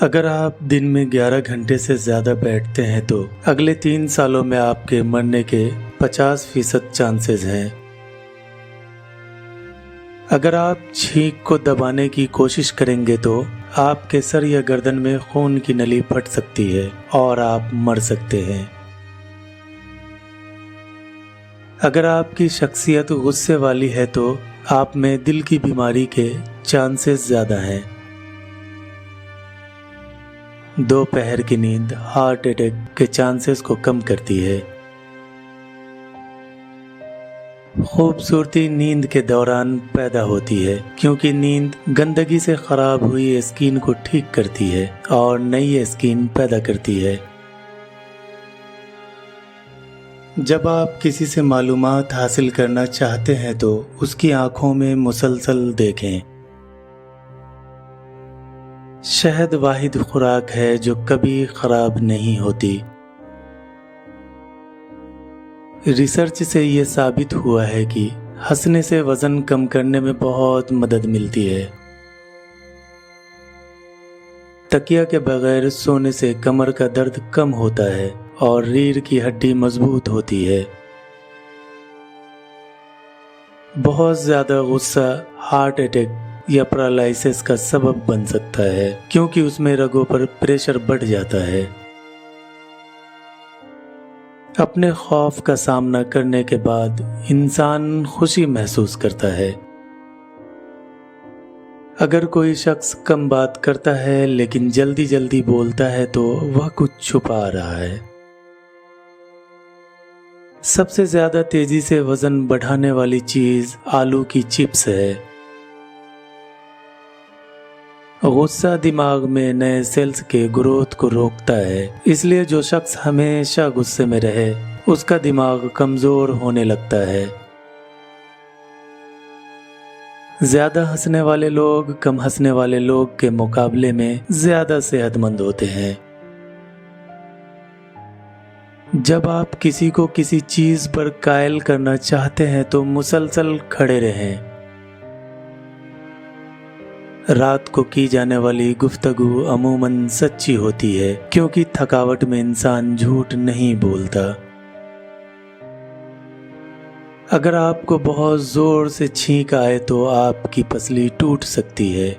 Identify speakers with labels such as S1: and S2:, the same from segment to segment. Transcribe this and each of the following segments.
S1: अगर आप दिन में 11 घंटे से ज़्यादा बैठते हैं तो अगले 3 सालों में आपके मरने के 50% चांसेस हैं। अगर आप छींक को दबाने की कोशिश करेंगे तो आपके सर या गर्दन में खून की नली फट सकती है और आप मर सकते हैं। अगर आपकी शख्सियत गुस्से वाली है तो आप में दिल की बीमारी के चांसेस ज़्यादा हैं। दोपहर की नींद हार्ट अटैक के चांसेस को कम करती है। खूबसूरती नींद के दौरान पैदा होती है क्योंकि नींद गंदगी से खराब हुई स्किन को ठीक करती है और नई स्किन पैदा करती है। जब आप किसी से मालूमात हासिल करना चाहते हैं तो उसकी आंखों में मुसलसल देखें। शहद वाहिद खुराक है जो कभी खराब नहीं होती। रिसर्च से ये साबित हुआ है कि हंसने से वजन कम करने में बहुत मदद मिलती है। तकिया के बगैर सोने से कमर का दर्द कम होता है और रीढ़ की हड्डी मजबूत होती है। बहुत ज्यादा गुस्सा हार्ट अटैक या पैरालिसिस का सबब बन सकता है क्योंकि उसमें रगों पर प्रेशर बढ़ जाता है। अपने खौफ का सामना करने के बाद इंसान खुशी महसूस करता है। अगर कोई शख्स कम बात करता है लेकिन जल्दी जल्दी बोलता है तो वह कुछ छुपा रहा है। सबसे ज्यादा तेजी से वजन बढ़ाने वाली चीज आलू की चिप्स है। गुस्सा दिमाग में नए सेल्स के ग्रोथ को रोकता है, इसलिए जो शख्स हमेशा गुस्से में रहे उसका दिमाग कमजोर होने लगता है। ज्यादा हंसने वाले लोग कम हंसने वाले लोग के मुकाबले में ज्यादा सेहतमंद होते हैं। जब आप किसी को किसी चीज पर कायल करना चाहते हैं तो मुसलसल खड़े रहें। रात को की जाने वाली गुफ्तगू अमूमन सच्ची होती है क्योंकि थकावट में इंसान झूठ नहीं बोलता। अगर आपको बहुत जोर से छींक आए तो आपकी पसली टूट सकती है।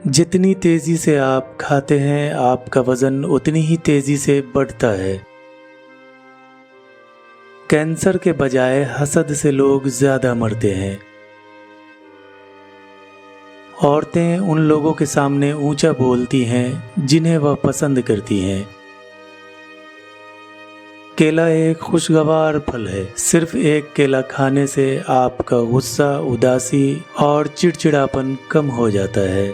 S1: जितनी तेजी से आप खाते हैं आपका वजन उतनी ही तेजी से बढ़ता है। कैंसर के बजाय हसद से लोग ज्यादा मरते हैं। औरतें उन लोगों के सामने ऊंचा बोलती हैं जिन्हें वह पसंद करती हैं। केला एक खुशगवार फल है। सिर्फ एक केला खाने से आपका गुस्सा, उदासी और चिड़चिड़ापन कम हो जाता है।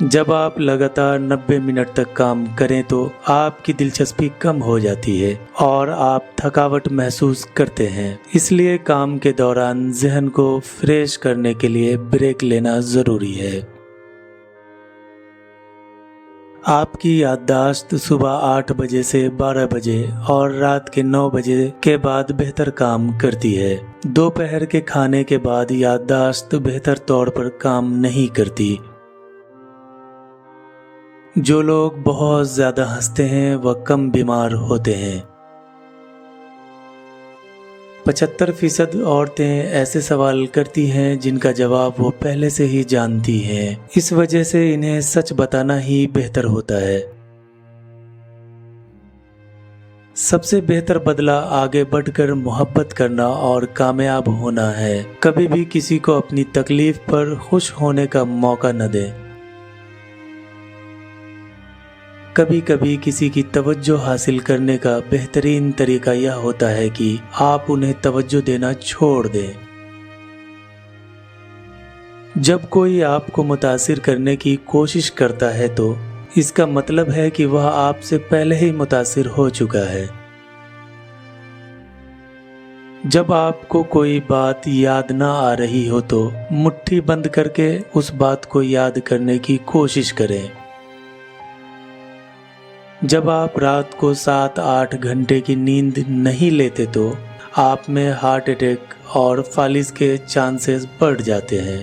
S1: जब आप लगातार 90 मिनट तक काम करें तो आपकी दिलचस्पी कम हो जाती है और आप थकावट महसूस करते हैं। इसलिए काम के दौरान ज़हन को फ्रेश करने के लिए ब्रेक लेना ज़रूरी है। आपकी याददाश्त सुबह 8 बजे से 12 बजे और रात के 9 बजे के बाद बेहतर काम करती है। दोपहर के खाने के बाद याददाश्त बेहतर तौर पर काम नहीं करती। जो लोग बहुत ज्यादा हंसते हैं वह कम बीमार होते हैं। 75% औरतें ऐसे सवाल करती हैं जिनका जवाब वो पहले से ही जानती हैं। इस वजह से इन्हें सच बताना ही बेहतर होता है। सबसे बेहतर बदला आगे बढ़कर मोहब्बत करना और कामयाब होना है। कभी भी किसी को अपनी तकलीफ पर खुश होने का मौका न दें। कभी कभी किसी की तवज्जो हासिल करने का बेहतरीन तरीका यह होता है कि आप उन्हें तवज्जो देना छोड़ दें। जब कोई आपको मुतासिर करने की कोशिश करता है तो इसका मतलब है कि वह आपसे पहले ही मुतासिर हो चुका है। जब आपको कोई बात याद ना आ रही हो तो मुट्ठी बंद करके उस बात को याद करने की कोशिश करें। जब आप रात को 7-8 घंटे की नींद नहीं लेते तो आप में हार्ट अटैक और फालिज के चांसेस बढ़ जाते हैं।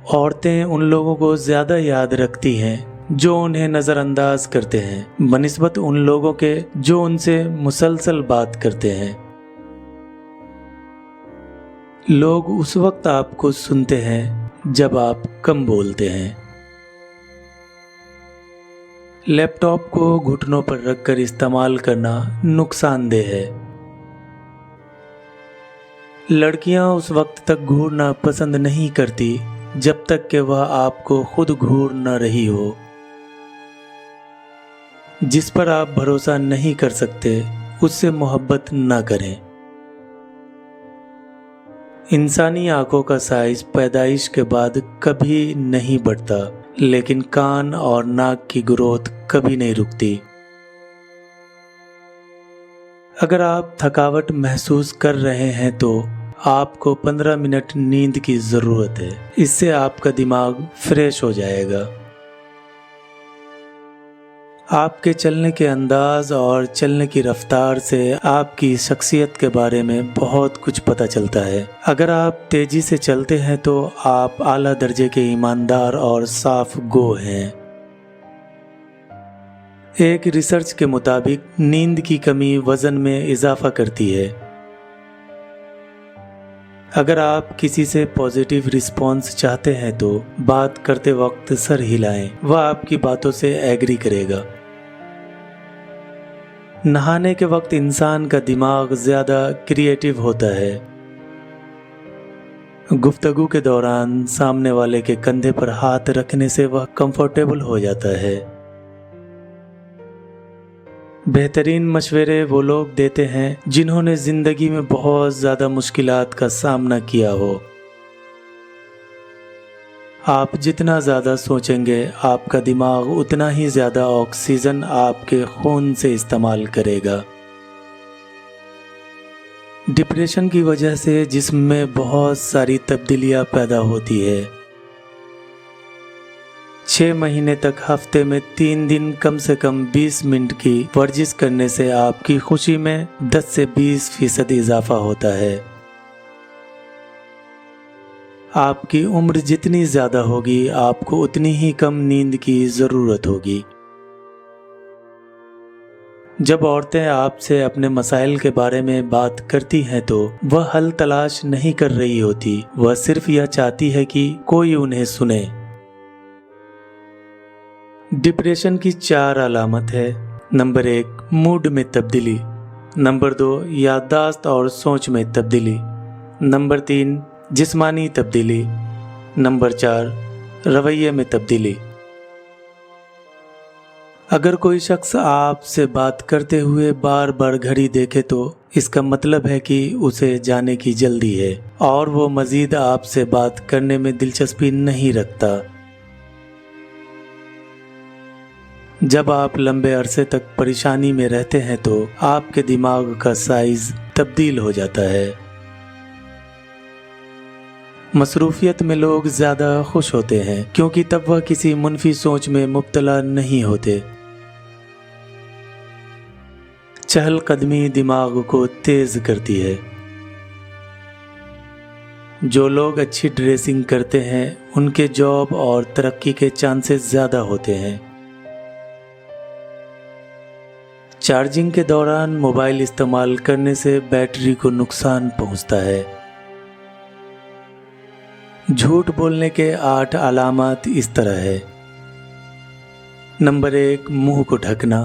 S1: औरतें उन लोगों को ज्यादा याद रखती हैं जो उन्हें नजरअंदाज करते हैं बनिस्बत उन लोगों के जो उनसे मुसलसल बात करते हैं। लोग उस वक्त आपको सुनते हैं जब आप कम बोलते हैं। लैपटॉप को घुटनों पर रखकर इस्तेमाल करना नुकसानदेह है। लड़कियां उस वक्त तक घूरना पसंद नहीं करती जब तक कि वह आपको खुद घूर न रही हो। जिस पर आप भरोसा नहीं कर सकते उससे मोहब्बत न करें। इंसानी आंखों का साइज पैदाइश के बाद कभी नहीं बढ़ता, लेकिन कान और नाक की ग्रोथ कभी नहीं रुकती। अगर आप थकावट महसूस कर रहे हैं तो आपको 15 मिनट नींद की जरूरत है। इससे आपका दिमाग फ्रेश हो जाएगा। आपके चलने के अंदाज और चलने की रफ्तार से आपकी शख्सियत के बारे में बहुत कुछ पता चलता है। अगर आप तेजी से चलते हैं तो आप आला दर्जे के ईमानदार और साफ गो हैं। एक रिसर्च के मुताबिक नींद की कमी वजन में इजाफा करती है। अगर आप किसी से पॉजिटिव रिस्पॉन्स चाहते हैं तो बात करते वक्त सर हिलाएं, वह आपकी बातों से एग्री करेगा। नहाने के वक्त इंसान का दिमाग ज्यादा क्रिएटिव होता है। गुफ्तगू के दौरान सामने वाले के कंधे पर हाथ रखने से वह कंफर्टेबल हो जाता है। बेहतरीन मशवरे वो लोग देते हैं जिन्होंने जिंदगी में बहुत ज्यादा मुश्किलात का सामना किया हो। आप जितना ज्यादा सोचेंगे आपका दिमाग उतना ही ज्यादा ऑक्सीजन आपके खून से इस्तेमाल करेगा। डिप्रेशन की वजह से जिस्म में बहुत सारी तब्दीलियां पैदा होती है। 6 महीने तक हफ्ते में 3 दिन कम से कम 20 मिनट की वर्जिश करने से आपकी खुशी में 10 से 20% इजाफा होता है। आपकी उम्र जितनी ज्यादा होगी आपको उतनी ही कम नींद की जरूरत होगी। जब औरतें आपसे अपने मसाइल के बारे में बात करती हैं तो वह हल तलाश नहीं कर रही होती, वह सिर्फ यह चाहती है कि कोई उन्हें सुने। डिप्रेशन की 4 अलामत है। नंबर 1, मूड में तब्दीली। नंबर 2, याददाश्त और सोच में तब्दीली। नंबर 3, जिस्मानी तब्दीली। नंबर 4, रवैये में तब्दीली। अगर कोई शख्स आपसे बात करते हुए बार बार घड़ी देखे तो इसका मतलब है कि उसे जाने की जल्दी है और वो मजीद आपसे बात करने में दिलचस्पी नहीं रखता। जब आप लंबे अरसे तक परेशानी में रहते हैं तो आपके दिमाग का साइज तब्दील हो जाता है। मसरूफियत में लोग ज्यादा खुश होते हैं क्योंकि तब वह किसी मुनफी सोच में मुब्तला नहीं होते। चहलकदमी दिमाग को तेज करती है। जो लोग अच्छी ड्रेसिंग करते हैं उनके जॉब और तरक्की के चांसेस ज्यादा होते हैं। चार्जिंग के दौरान मोबाइल इस्तेमाल करने से बैटरी को नुकसान पहुंचता है। झूठ बोलने के 8 अलामत इस तरह है। नंबर 1, मुंह को ढकना।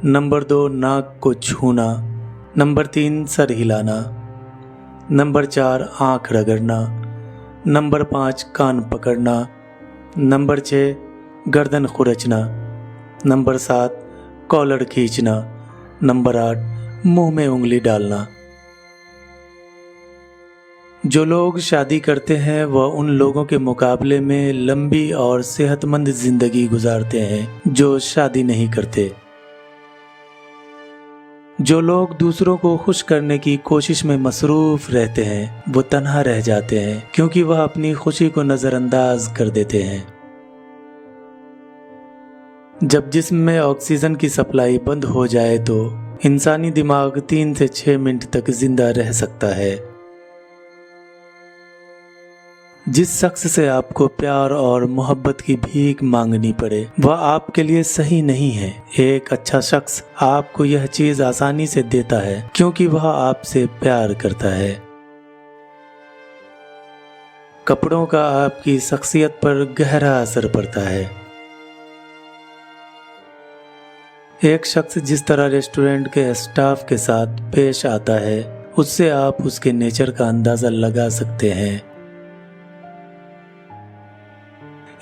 S1: नंबर 2, नाक को छूना। नंबर 3, सर हिलाना। नंबर 4, आंख रगड़ना। नंबर 5, कान पकड़ना। नंबर 6, गर्दन खुरचना। नंबर 7, कॉलर खींचना। नंबर 8, मुंह में उंगली डालना। जो लोग शादी करते हैं वह उन लोगों के मुकाबले में लंबी और सेहतमंद जिंदगी गुजारते हैं जो शादी नहीं करते। जो लोग दूसरों को खुश करने की कोशिश में मसरूफ रहते हैं वो तन्हा रह जाते हैं क्योंकि वह अपनी खुशी को नजरअंदाज कर देते हैं। जब जिस्म में ऑक्सीजन की सप्लाई बंद हो जाए तो इंसानी दिमाग 3 से 6 मिनट तक जिंदा रह सकता है। जिस शख्स से आपको प्यार और मोहब्बत की भीख मांगनी पड़े वह आपके लिए सही नहीं है। एक अच्छा शख्स आपको यह चीज आसानी से देता है क्योंकि वह आपसे प्यार करता है। कपड़ों का आपकी शख्सियत पर गहरा असर पड़ता है। एक शख्स जिस तरह रेस्टोरेंट के स्टाफ के साथ पेश आता है उससे आप उसके नेचर का अंदाजा लगा सकते हैं।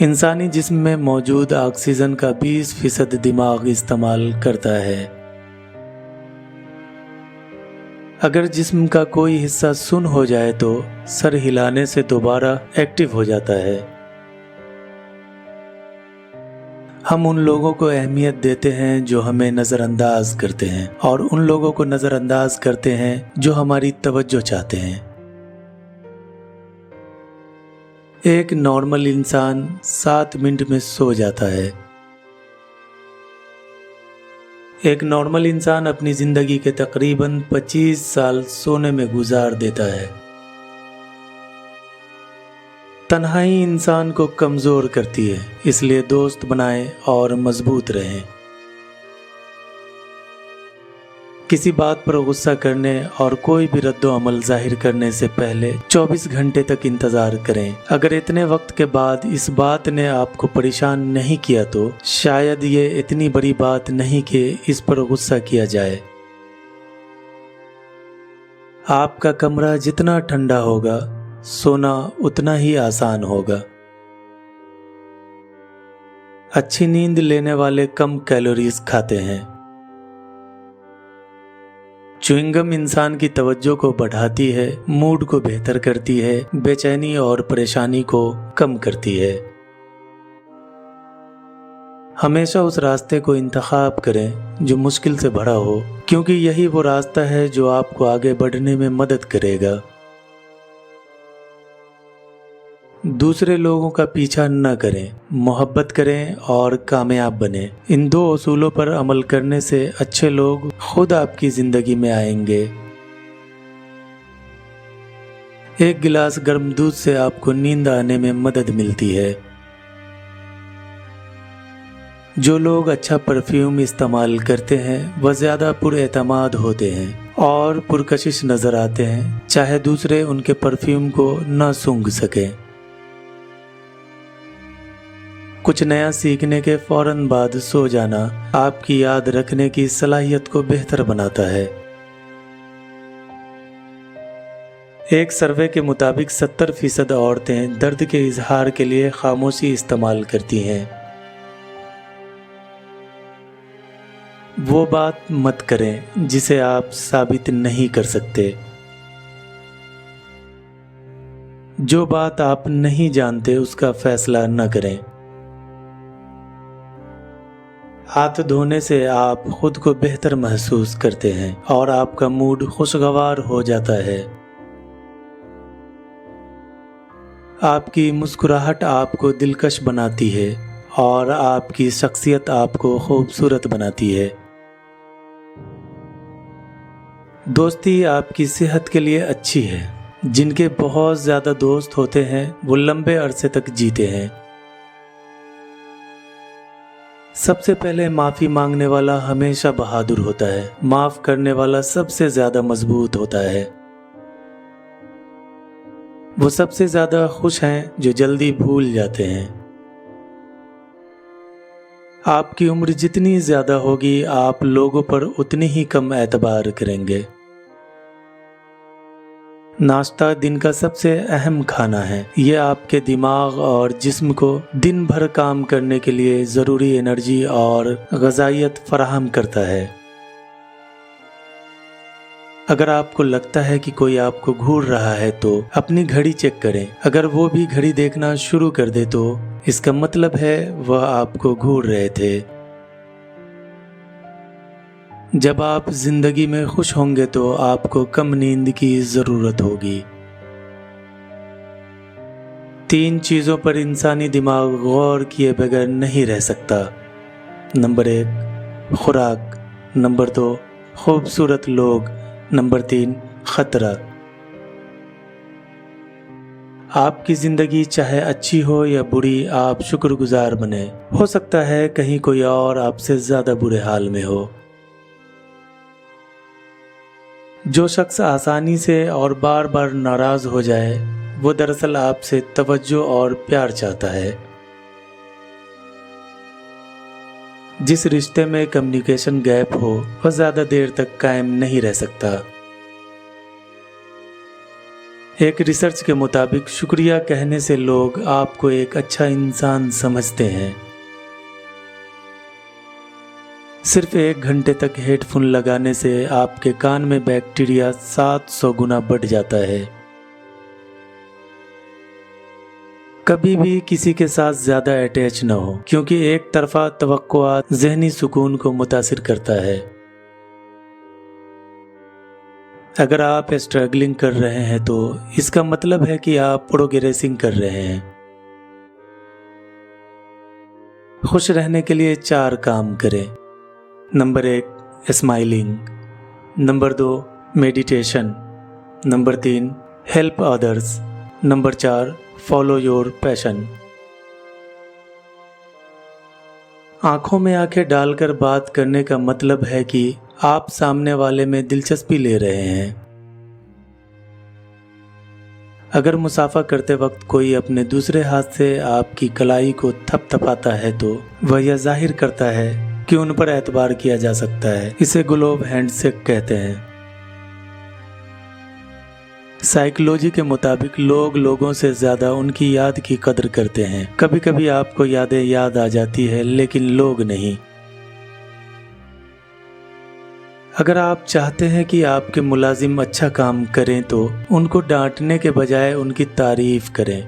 S1: इंसानी जिस्म में मौजूद ऑक्सीजन का 20% दिमाग इस्तेमाल करता है। अगर जिस्म का कोई हिस्सा सुन्न हो जाए तो सर हिलाने से दोबारा एक्टिव हो जाता है। हम उन लोगों को अहमियत देते हैं जो हमें नज़रअंदाज करते हैं और उन लोगों को नज़रअंदाज करते हैं जो हमारी तवज्जो चाहते हैं। एक नॉर्मल इंसान 7 मिनट में सो जाता है। एक नॉर्मल इंसान अपनी ज़िंदगी के तकरीबन 25 साल सोने में गुजार देता है। तन्हाई इंसान को कमज़ोर करती है, इसलिए दोस्त बनाएं और मजबूत रहें। किसी बात पर गुस्सा करने और कोई भी रद्द-ओ-अमल जाहिर करने से पहले 24 घंटे तक इंतज़ार करें। अगर इतने वक्त के बाद इस बात ने आपको परेशान नहीं किया तो शायद ये इतनी बड़ी बात नहीं कि इस पर गुस्सा किया जाए। आपका कमरा जितना ठंडा होगा सोना उतना ही आसान होगा। अच्छी नींद लेने वाले कम कैलोरीज खाते हैं। च्युइंगम इंसान की तवज्जो को बढ़ाती है, मूड को बेहतर करती है, बेचैनी और परेशानी को कम करती है। हमेशा उस रास्ते को इंतखाब करें जो मुश्किल से भरा हो, क्योंकि यही वो रास्ता है जो आपको आगे बढ़ने में मदद करेगा। दूसरे लोगों का पीछा न करें, मोहब्बत करें और कामयाब बने। इन 2 असूलों पर अमल करने से अच्छे लोग खुद आपकी जिंदगी में आएंगे। एक गिलास गर्म दूध से आपको नींद आने में मदद मिलती है। जो लोग अच्छा परफ्यूम इस्तेमाल करते हैं वह ज़्यादा पुरएतमाद होते हैं और पुरकशिश नजर आते हैं, चाहे दूसरे उनके परफ्यूम को न सूंघ सकें। कुछ नया सीखने के फौरन बाद सो जाना आपकी याद रखने की सलाहियत को बेहतर बनाता है। एक सर्वे के मुताबिक 70% औरतें दर्द के इजहार के लिए खामोशी इस्तेमाल करती हैं। वो बात मत करें जिसे आप साबित नहीं कर सकते। जो बात आप नहीं जानते उसका फैसला न करें। हाथ धोने से आप खुद को बेहतर महसूस करते हैं और आपका मूड खुशगवार हो जाता है। आपकी मुस्कुराहट आपको दिलकश बनाती है और आपकी शख्सियत आपको खूबसूरत बनाती है। दोस्ती आपकी सेहत के लिए अच्छी है। जिनके बहुत ज़्यादा दोस्त होते हैं वो लंबे अरसे तक जीते हैं। सबसे पहले माफ़ी मांगने वाला हमेशा बहादुर होता है। माफ़ करने वाला सबसे ज़्यादा मजबूत होता है। वो सबसे ज़्यादा खुश हैं जो जल्दी भूल जाते हैं। आपकी उम्र जितनी ज़्यादा होगी आप लोगों पर उतनी ही कम एतबार करेंगे। नाश्ता दिन का सबसे अहम खाना है। ये आपके दिमाग और जिस्म को दिन भर काम करने के लिए ज़रूरी एनर्जी और ग़िज़ाइयत फराहम करता है। अगर आपको लगता है कि कोई आपको घूर रहा है तो अपनी घड़ी चेक करें। अगर वो भी घड़ी देखना शुरू कर दे तो इसका मतलब है वह आपको घूर रहे थे। जब आप जिंदगी में खुश होंगे तो आपको कम नींद की ज़रूरत होगी। 3 चीज़ों पर इंसानी दिमाग गौर किए बगैर नहीं रह सकता। नंबर 1 खुराक, नंबर 2 खूबसूरत लोग, नंबर 3 खतरा। آپ کی زندگی چاہے اچھی ہو یا بری، آپ شکر گزار بنے۔ ہو سکتا ہے کہیں کوئی اور آپ سے زیادہ برے حال میں ہو۔ جو شخص آسانی سے اور بار بار ناراض ہو جائے وہ دراصل آپ سے توجہ اور پیار چاہتا ہے۔ جس رشتے میں کمیونیکیشن گیپ ہو وہ زیادہ دیر تک قائم نہیں رہ سکتا۔ ایک ریسرچ کے مطابق شکریہ کہنے سے لوگ آپ کو ایک اچھا انسان سمجھتے ہیں۔ صرف 1 گھنٹے تک ہیڈ فون لگانے سے آپ کے کان میں بیکٹیریا 700 گنا بڑھ جاتا ہے۔ کبھی بھی کسی کے ساتھ زیادہ اٹیچ نہ ہو، کیونکہ ایک طرفہ توقعات ذہنی سکون کو متاثر کرتا ہے۔ اگر آپ اسٹرگلنگ کر رہے ہیں تو اس کا مطلب ہے کہ آپ پروگریسنگ کر رہے ہیں۔ خوش رہنے کے لیے 4 کام کریں۔ Number 1 smiling, number 2 meditation, number 3 help others, number 4 follow your passion. آنکھوں میں آنکھیں ڈال کر بات کرنے کا مطلب ہے کہ آپ سامنے والے میں دلچسپی لے رہے ہیں۔ اگر مصافحہ کرتے وقت کوئی اپنے دوسرے ہاتھ سے آپ کی کلائی کو تھپ تھپاتا ہے تو وہ یہ ظاہر کرتا ہے کہ ان پر اعتبار کیا جا سکتا ہے۔ اسے گلوب ہینڈ شیک کہتے ہیں۔ سائیکلوجی کے مطابق لوگ لوگوں سے زیادہ ان کی یاد کی قدر کرتے ہیں۔ کبھی کبھی آپ کو یادیں یاد آ جاتی ہے لیکن لوگ نہیں۔ اگر آپ چاہتے ہیں کہ آپ کے ملازم اچھا کام کریں تو ان کو ڈانٹنے کے بجائے ان کی تعریف کریں۔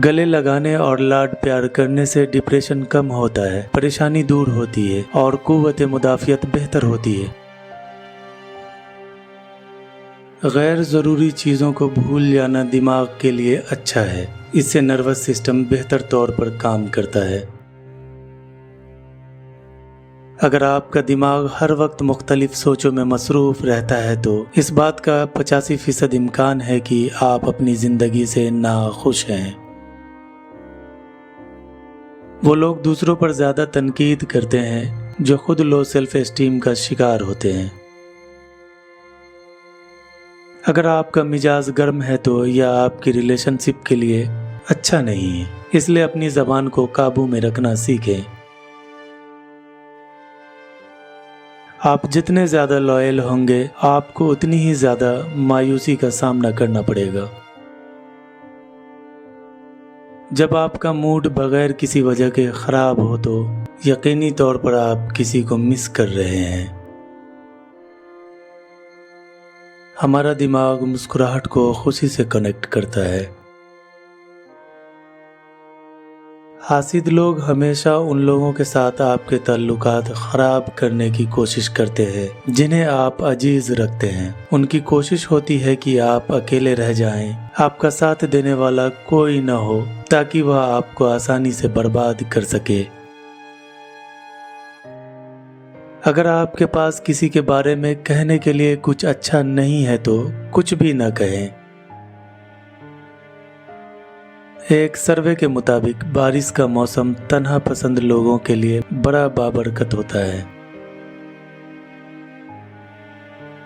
S1: گلے لگانے اور لاڈ پیار کرنے سے ڈپریشن کم ہوتا ہے، پریشانی دور ہوتی ہے اور قوت مدافعت بہتر ہوتی ہے۔ غیر ضروری چیزوں کو بھول جانا دماغ کے لیے اچھا ہے، اس سے نروس سسٹم بہتر طور پر کام کرتا ہے۔ اگر آپ کا دماغ ہر وقت مختلف سوچوں میں مصروف رہتا ہے تو اس بات کا 85% امکان ہے کہ آپ اپنی زندگی سے ناخوش ہیں۔ وہ لوگ دوسروں پر زیادہ تنقید کرتے ہیں جو خود لو سیلف اسٹیم کا شکار ہوتے ہیں۔ اگر آپ کا مزاج گرم ہے تو یا آپ کی ریلیشن شپ کے لیے اچھا نہیں ہے، اس لیے اپنی زبان کو قابو میں رکھنا سیکھیں۔ آپ جتنے زیادہ لائل ہوں گے آپ کو اتنی ہی زیادہ مایوسی کا سامنا کرنا پڑے گا۔ جب آپ کا موڈ بغیر کسی وجہ کے خراب ہو تو یقینی طور پر آپ کسی کو مس کر رہے ہیں۔ ہمارا دماغ مسکراہٹ کو خوشی سے کنیکٹ کرتا ہے۔ حاسد لوگ ہمیشہ ان لوگوں کے ساتھ آپ کے تعلقات خراب کرنے کی کوشش کرتے ہیں جنہیں آپ عزیز رکھتے ہیں۔ ان کی کوشش ہوتی ہے کہ آپ اکیلے رہ جائیں، آپ کا ساتھ دینے والا کوئی نہ ہو تاکہ وہ آپ کو آسانی سے برباد کر سکے۔ اگر آپ کے پاس کسی کے بارے میں کہنے کے لیے کچھ اچھا نہیں ہے تو کچھ بھی نہ کہیں۔ ایک سروے کے مطابق بارش کا موسم تنہا پسند لوگوں کے لیے بڑا بابرکت ہوتا ہے۔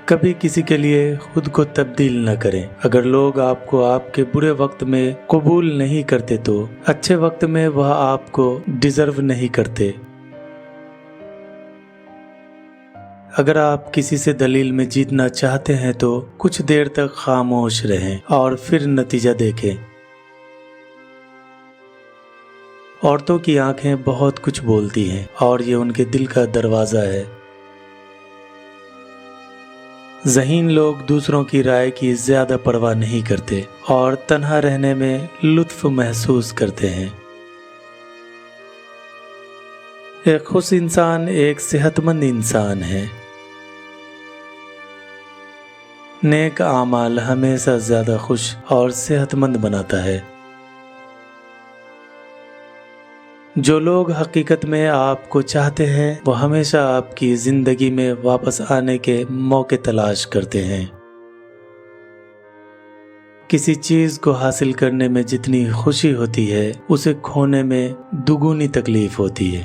S1: کبھی کسی کے لیے خود کو تبدیل نہ کریں۔ اگر لوگ آپ کو آپ کے برے وقت میں قبول نہیں کرتے تو اچھے وقت میں وہ آپ کو ڈیزرو نہیں کرتے۔ اگر آپ کسی سے دلیل میں جیتنا چاہتے ہیں تو کچھ دیر تک خاموش رہیں اور پھر نتیجہ دیکھیں۔ عورتوں کی آنکھیں بہت کچھ بولتی ہیں اور یہ ان کے دل کا دروازہ ہے۔ ذہین لوگ دوسروں کی رائے کی زیادہ پرواہ نہیں کرتے اور تنہا رہنے میں لطف محسوس کرتے ہیں۔ ایک خوش انسان ایک صحت مند انسان ہے۔ نیک اعمال ہمیشہ زیادہ خوش اور صحت مند بناتا ہے۔ جو لوگ حقیقت میں آپ کو چاہتے ہیں وہ ہمیشہ آپ کی زندگی میں واپس آنے کے موقع تلاش کرتے ہیں۔ किसी चीज को हासिल करने में जितनी खुशी होती है उसे खोने में दुगुनी तकलीफ होती है।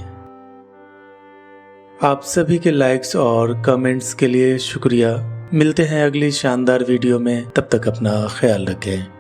S1: आप सभी के लाइक्स और कमेंट्स के लिए शुक्रिया। मिलते हैं अगली शानदार वीडियो में, तब तक अपना ख्याल रखें।